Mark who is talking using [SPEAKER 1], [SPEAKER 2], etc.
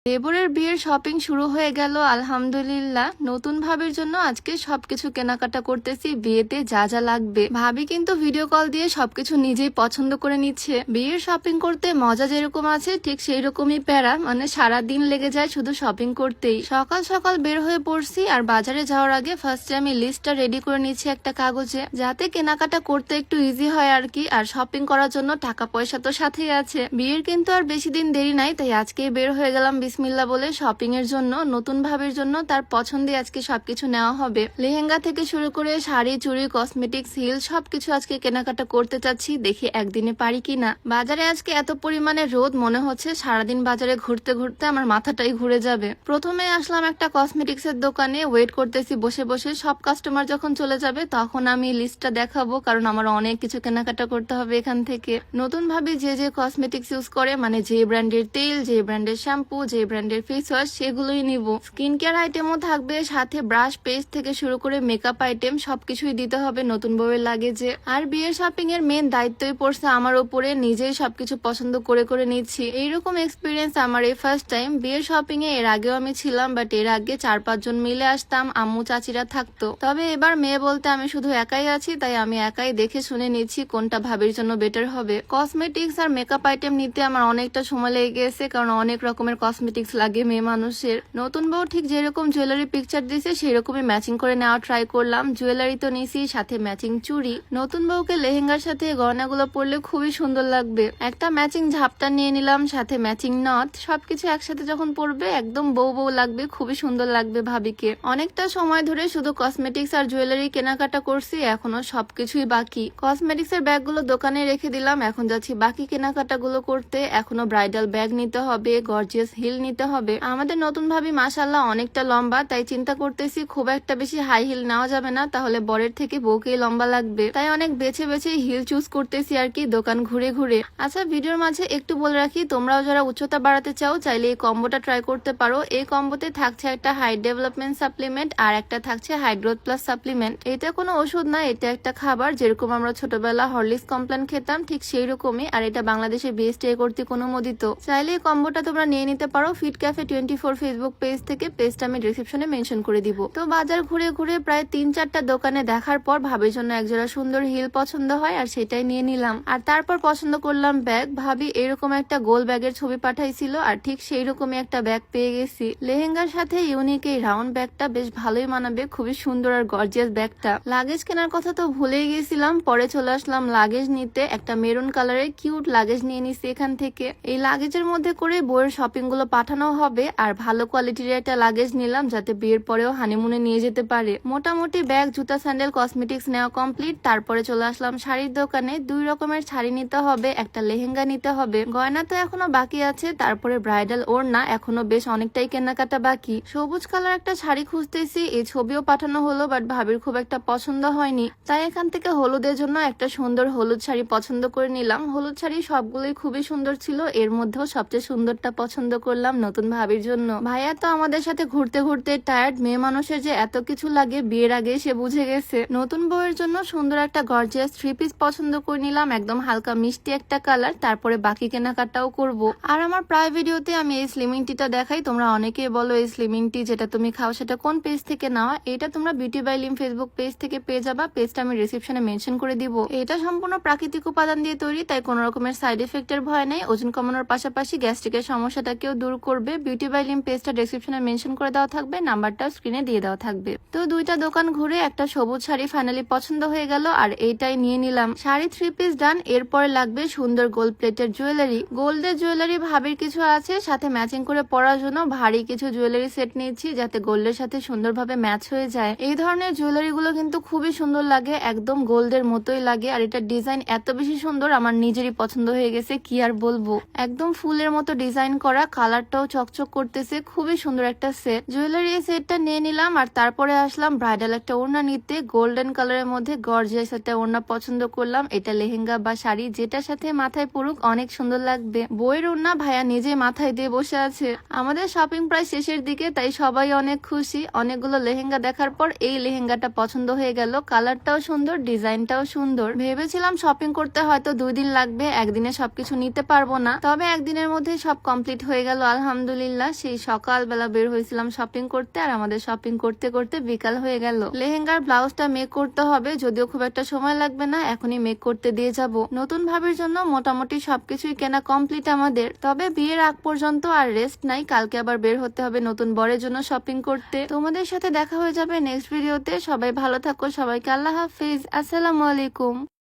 [SPEAKER 1] দেবরের বিয়ের শপিং শুরু হয়ে গেল আলহামদুলিল্লাহ। নতুন ভাবির জন্য আজকে সবকিছু কেনাকাটা করতেছি। বিয়েতে যা যা লাগবে ভাবি কিন্তু ভিডিও কল দিয়ে সবকিছু নিজেই পছন্দ করে নিচ্ছে। বিয়ের শপিং করতে মজা যেরকম আছে ঠিক সেই রকমই প্যারা, মানে সারা দিন লেগে যায় শুধু শপিং করতেই। সকাল সকাল বের হয়ে পড়ছি আর বাজারে যাওয়ার আগে ফার্স্টে আমি লিস্টটা রেডি করে নিচ্ছি একটা কাগজে, যাতে কেনাকাটা করতে একটু ইজি হয় আর কি। আর শপিং করার জন্য টাকা পয়সা তো সাথেই আছে। বিয়ের কিন্তু আর বেশি দিন দেরি নাই, তাই আজকেই বের হয়ে গেলাম বিসমিল্লাহ বলে শপিং এর জন্য। নতুন ভাবির জন্য তার পছন্দে আজকে সবকিছু নেওয়া হবে। লেহেঙ্গা থেকে শুরু করে শাড়ি, চুড়ি, কসমেটিক্স, হিল সবকিছু আজকে কেনাকাটা করতে চাচ্ছি। দেখি একদিনে পারি কিনা। বাজারে আজকে এত পরিমাণে রোদ, মনে হচ্ছে সারাদিন বাজারে ঘুরতে ঘুরতে আমার মাথাটাই ঘুরে যাবে। প্রথমে আসলাম একটা কসমেটিক্স এর দোকানে, ওয়েট করতেছি বসে বসে। সব কাস্টমার যখন চলে যাবে তখন আমি লিস্টটা দেখাবো, কারণ আমার অনেক কিছু কেনাকাটা করতে হবে এখান থেকে। নতুন ভাবে যে যে কসমেটিক্স ইউজ করে, মানে যে ব্র্যান্ডের তেল, যে ব্র্যান্ডের শ্যাম্পু, যে ব্র্যান্ডের ফেস ওয়াশ, সেগুলোই নিব। স্কিন কেয়ার আইটেমও থাকবে সাথে, ব্রাশ, পেস্ট থেকে শুরু করে মেকআপ আইটেম সবকিছুই দিতে হবে নতুন বউয়ের লাগেজে। আর বিয়ের শপিং এর মেন দায়িত্বই পড়ছে আমার উপরে, নিজেই সবকিছু পছন্দ করে করে নিচ্ছি। এইরকম এক্সপিরিয়েন্স আমার এই ফার্স্ট টাইম। বিয়ের শপিং এ এর আগেও আমি ছিলাম, বাট এর আগে 4-5 জন মিলে আসতাম, আম্মু চাচিরা থাকতো। তবে এবার মেয়ে বলতে আমি শুধু একাই আছি, তাই আমি একাই দেখে শুনে নিচ্ছি কোনটা ভাবির জন্য বেটার হবে। কসমেটিক্স আর মেকআপ আইটেম নিতে আমার অনেকটা সময় লেগে গেছে, কারণ অনেক রকমের কসমেটিক্স লাগে মেয়ে মানুষের। নতুন বউ ঠিক যেরকম জুয়েলারি পিকচার দিছে সেরকমই ম্যাচিং করে নেওয়া ট্রাই করলাম। জুয়েলারি তো নিছি, সাথে ম্যাচিং চুড়ি। নতুন বউকে লেহেঙ্গার সাথে গয়নাগুলো পরলে খুবই সুন্দর লাগবে। একটা ম্যাচিং ঝাপটা নিয়ে নিলাম, সাথে ম্যাচিং নথ। সবকিছু একসাথে যখন পরবে একদম বউ বউ লাগবে, খুবই সুন্দর লাগবে ভাবিকে। অনেকটা সময় ধরে শুধু কসমেটিক্স আর জুয়েলারি কেনাকাটা করছি, এখনো সবকিছুই বাকি। কসমেটিক্স এর ব্যাগগুলো দোকানে রেখে দিলাম, এখন যাচ্ছি বাকি কেনাকাটা গুলো করতে। এখনো ব্রাইডাল ব্যাগ নিতে হবে, গর্জিয়াস হিল নিতে হবে। আমাদের নতুন ভাবি মাশাআল্লাহ অনেকটা লম্বা, তাই চিন্তা করতেছি খুব একটা বেশি হাই হিল নেওয়া যাবে না, তাহলে বরের থেকে বউকেই লম্বা লাগবে। তাই অনেক বেছে বেছে হিল চুজ করতেছি আর কি, দোকান ঘুরে ঘুরে। আচ্ছা, ভিডিওর মাঝে একটু বলে রাখি, তোমরাও যারা উচ্চতা বাড়াতে চাও চাইলে এই কম্বোটা ট্রাই করতে পারো। এই কম্বোতে থাকছে একটা হাইট ডেভেলপমেন্ট সাপ্লিমেন্ট আর একটা থাকছে হাই গ্রোথ প্লাস সাপ্লিমেন্ট। এটা কোনো ওষুধ না, এটা একটা খাবার। যেরকম আমরা ছোটবেলা হরলিক্স কমপ্লেন খেতাম ঠিক সেই রকমই। আর এটা বাংলাদেশে বেস্ট এ কর্তৃক অনুমোদিত। চাইলে এই কম্বোটা তোমরা নিয়ে নিতে পারো ফিট ক্যাফে 24 ফেসবুক পেজ থেকে। পেজটা আমি ডিসক্রিপশনে মেনশন করে দিব। তো বাজার ঘুরে ঘুরে প্রায় 3-4টা দোকানে দেখার পর ভাবির জন্য একজোড়া সুন্দর হিল পছন্দ হয় আর সেটাই নিয়ে নিলাম। আর তারপর পছন্দ করলাম ব্যাগ। ভাবি এরকম একটা গোল ব্যাগের ছবি পাঠাইছিল, আর ঠিক সেই রকমই একটা ব্যাগ পেয়ে গেছি। লেহেঙ্গার সাথে ইউনিক এই রাউন্ড ব্যাগটা বেশ ভালোই মানাবে, খুবই সুন্দর আর গর্জিয়াস ব্যাগটা। লাগেজ কেনার কথা তো ভুলেই গেছিলাম, পরে চলে আসলাম লাগেজ নিতে। একটা মেরুন কালারের কিউট লাগেজ নিয়ে নিছি এখান থেকে। এই লাগেজের মধ্যে করে বইয়ের শপিং গুলো পাঠানো হবে, আর ভালো কোয়ালিটির একটা লাগেজ নিলাম যাতে বিয়ের পরেও হানিমুনে নিয়ে যেতে পারে। মোটামুটি ব্যাগ, জুতা, স্যান্ডেল, কসমেটিক্স নেওয়া কমপ্লিট। তারপরে চলে আসলাম শাড়ির দোকানে। 2 রকমের শাড়ি নিতে হবে, একটা লেহেঙ্গা নিতে হবে। গয়না তো এখনো বাকি আছে, তারপরে ব্রাইডাল ওড়না এখনো বেশ অনেকটাই কেনাকাটা বাকি। সবুজ কালার একটা শাড়ি খুঁজতেছি, এই ছবিও পাঠানো হলো, বাট ভাবির খুব একটা পছন্দ হয়নি, তাই এখান থেকে হলুদের জন্য একটা সুন্দর হলুদ শাড়ি পছন্দ করে নিলাম। হলুদ শাড়ি সবগুলোই খুবই সুন্দর ছিল, এর মধ্যেও সবচেয়ে সুন্দরটা পছন্দ করলাম নতুন ভাবির জন্য। ভাইয়া তো আমাদের সাথে ঘুরতে ঘুরতে টায়ার্ড। মেয়ে মানুষের যে এত কিছু লাগে বিয়ের আগে সে বুঝে গেছে। নতুন বউয়ের জন্য সুন্দর একটা গর্জিয়াস 3 পিস পছন্দ করে নিলাম, একদম হালকা মিষ্টি একটা কালার। তারপরে বাকি কেনাকাটাও করব। আর আমার প্রায় ভিডিওতে আমি এই স্লিমিং টিটা দেখাই। তোমরা অনেকেই বলো এই স্লিমিং টি যেটা তুমি খাও সেটা কোন পেজ থেকে নেওয়া। এটা তোমরা beauty by Lim Facebook page থেকে পেয়ে যাবা। পেজটা আমি ডিসক্রিপশনে মেনশন করে দিব। এটা সম্পূর্ণ প্রাকৃতিক উপাদান দিয়ে তৈরি, তাই কোনো রকমের সাইড এফেক্টের ভয় নেই। ওজন কমানোর পাশাপাশি গ্যাস্ট্রিকের সমস্যাটাকেও দূর করবে। বিউটি বাই লিম পেজটা ডিসক্রিপশনে মেনশন করে দেওয়া থাকবে, নাম্বারটাও স্ক্রিনে দিয়ে দেওয়া থাকবে। তো 2টা দোকান ঘুরে একটা সবুজ শাড়ি ফাইনালি পছন্দ হয়ে গেল, আর এইটাই নিয়ে নিলাম। শাড়ি 3 পিস ডান। এরপরে লাগবে সুন্দর গোল্ড প্লেটের জুয়েলারি। গোল্ডের জুয়েলারি ভাবির কিছু আছে, সাথে ম্যাচিং করে পরার জন্য ভারী কিছু জুয়েলারি সেট নিয়েছি, যাতে গোল্ডের সাথে সুন্দরভাবে ম্যাচ হয়ে যায়। এই ধরনের জুয়েলারি গুলো কিন্তু খুবই সুন্দর লাগে, একদম গোল্ডের মতোই লাগে। আর এটা ডিজাইন এত বেশি সুন্দর, আমার নিজেরই পছন্দ হয়ে গেছে, কি আর বলবো। একদম ফুলের মতো ডিজাইন করা, কালারটাও চকচক করতেছে, খুবই সুন্দর একটা সেট। জুয়েলারি সেটটা নিয়ে নিলাম। আর তারপরে আসলাম ব্রাইডাল একটা ওড়না নিতে। গোল্ডেন কালারের মধ্যে গর্জিয়াস একটা ওড়না পছন্দ করলাম। এটা লেহেঙ্গা বা শাড়ি যেটার সাথে মাথায় পড়ুক অনেক সুন্দর লাগবে। বইয়ের ওড়না ভাইয়া নিজে মাথায় দিয়ে বসে আছে। আমাদের শপিং প্রায় শেষের দিকে, তাই সবাই অনেক খুশি। অনেকগুলো লেহেঙ্গা দেখার পর এই লেহেঙ্গাটা পছন্দ হয়ে গেল। কালারটাও সুন্দর, ডিজাইনটাও সুন্দর। ভেবেছিলাম শপিং করতে হয়তো 2 দিন লাগবে, একদিনে সবকিছু নিতে পারবো না, তবে একদিনের মধ্যে সব কমপ্লিট হয়ে গেল আলহামদুলিল্লাহ সেই সকালবেলা বের হয়েছিলাম শপিং করতে, আর আমাদের শপিং করতে করতে বিকাল হয়ে গেল। লেহেঙ্গার ব্লাউজটা মেক করতে হবে, যদিও খুব একটা সময় লাগবে না, এখনই মেক করতে দিয়ে যাব। নতুন ভাবির জন্য মোটামুটি সবকিছুই কেনা কমপ্লিট আমাদের, তবে বিয়ের আগ পর্যন্ত আর রেস্ট নাই। কালকে আবার বের হতে হবে নতুন বরের জন্য শপিং করতে। তোমাদের সাথে দেখা হয়ে যাবে নেক্সট ভিডিওতে। সবাই ভালো থাকো, সবাইকে আল্লাহ হাফিজ, আসসালামু আলাইকুম।